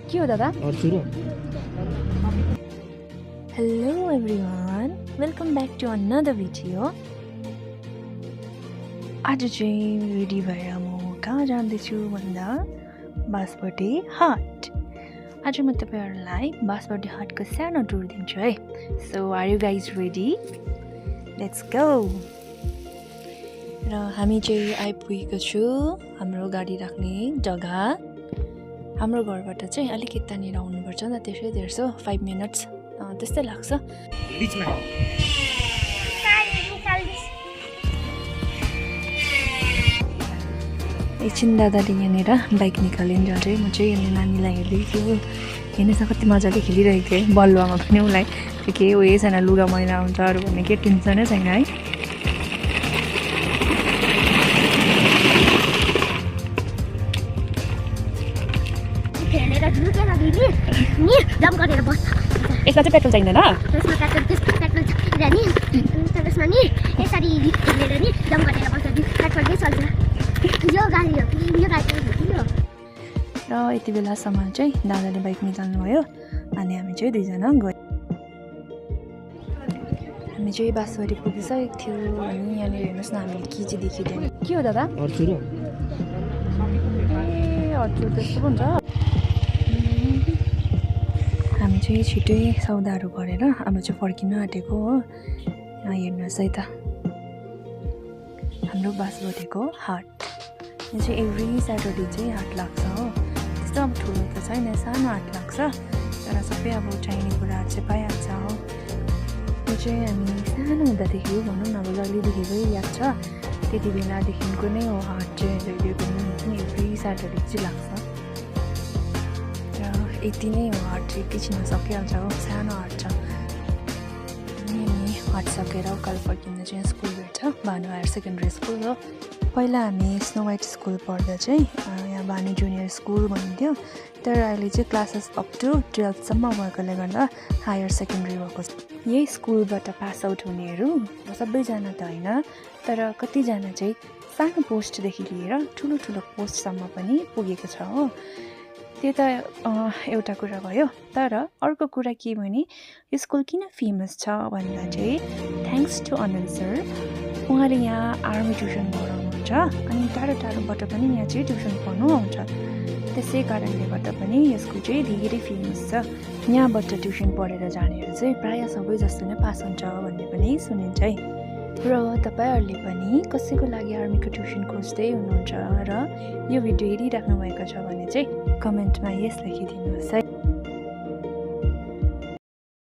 के हो दादा? सुरु hello everyone, welcome back to another video. आज चाहिँ रेडी भएर म कहाँ जाँदैछु भन्दा बाँसबटे हाट। आज म तपाईँहरूलाई बाँसबटे हाटको सानो टुर दिन्छु है। So are you guys ready? Let's go. र हामी चाहिँ आइपुगेको छु हाम्रो गाडी राख्ने जग्गा। हाम्रो घरबाट चाहिँ अलिक यतानिर आउनुपर्छ नि त, त्यसै 5 मिनट्स त्यस्तै लाग्छ। एकछिन दादाले यहाँनिर बाइक निकालिन्छ चाहिँ म चाहिँ यहाँ नानीलाई हेर्दैछु। हेर्नुहोस् कति मजाले खेलिरहेको थिएँ बलुवामा पनि। उसलाई के उयो छैन, लुगा मैला हुन्छ अरू भन्ने केही टेन्सनै छैन है। यसमा चाहिँ पेट्रोल चाहिँदैन। र यति बेलासम्म चाहिँ दादाले बाइक निकाल्नु भयो अनि हामी चाहिँ दुईजना गयो। हामी चाहिँ बाँसबटे पुगिसकेको थियो अनि यहाँनिर हेर्नुहोस् न हामीले के चाहिँ देखिँदैन। के हो दादा? ए हजुर त्यस्तो हुन्छ। हामी चाहिँ छिटै सौदाहरू गरेर अब चाहिँ फर्किन आँटेको हो। यहाँ हेर्नुहोस् है त हाम्रो बाँसबटेको हाट। यो चाहिँ एभ्री स्याटरडे चाहिँ हाट लाग्छ हो। त्यस्तो अब ठुलो त छैन, सानो हाट लाग्छ तर सबै अब चाहिने कुराहरू चाहिँ पाइहाल्छ हो। यो चाहिँ हामी सानो हुँदादेखि भनौँ न, अब जहिलेदेखिकै याद छ त्यति बेलादेखिको नै हो हाट चाहिँ। जहिले पनि एभ्री स्याटरडे चाहिँ लाग्छ र यति नै हो हाट चाहिँ। एकैछिनमा सकिहाल्छ हो, सानो हाट छ। अनि हामी हाट सकेर उकालो फर्किँदा चाहिँ स्कुल भेट्छ, भानु हायर सेकेन्ड्री स्कुल हो। पहिला हामी स्नो वाइट स्कुल पढ्दा चाहिँ यहाँ भानु जुनियर स्कुल भनिन्थ्यो, तर अहिले चाहिँ क्लासेस अप टु 12सम्म भएकोले गर्दा हायर सेकेन्ड्री भएको छ। यही स्कुलबाट पास आउट हुनेहरू सबैजना त होइन, तर कतिजना चाहिँ सानो पोस्टदेखि लिएर ठुलो ठुलो पोस्टसम्म पनि पुगेको छ हो। त्यो त एउटा कुरा भयो। तर अर्को कुरा के भने यो स्कुल किन फेमस छ भन्दा चाहिँ थ्याङ्क्स टु अनिल सर। उहाँले यहाँ आर्मी ट्युसन गराउनुहुन्छ अनि टाढो टाढोबाट पनि यहाँ चाहिँ ट्युसन पढ्नु आउँछ। त्यसै कारणले गर्दा पनि यो स्कुल चाहिँ धेरै फेमस छ। यहाँबाट ट्युसन पढेर जानेहरू चाहिँ प्रायः सबै जस्तो नै पास हुन्छ भन्ने पनि सुनिन्छ है। र तपाईँहरूले पनि कसैको लागि आर्मीको ट्युसन खोज्दै हुनुहुन्छ र यो भिडियो हेरिराख्नु भएको छ भने चाहिँ कमेन्टमा यस लेखिदिनुहोस् है।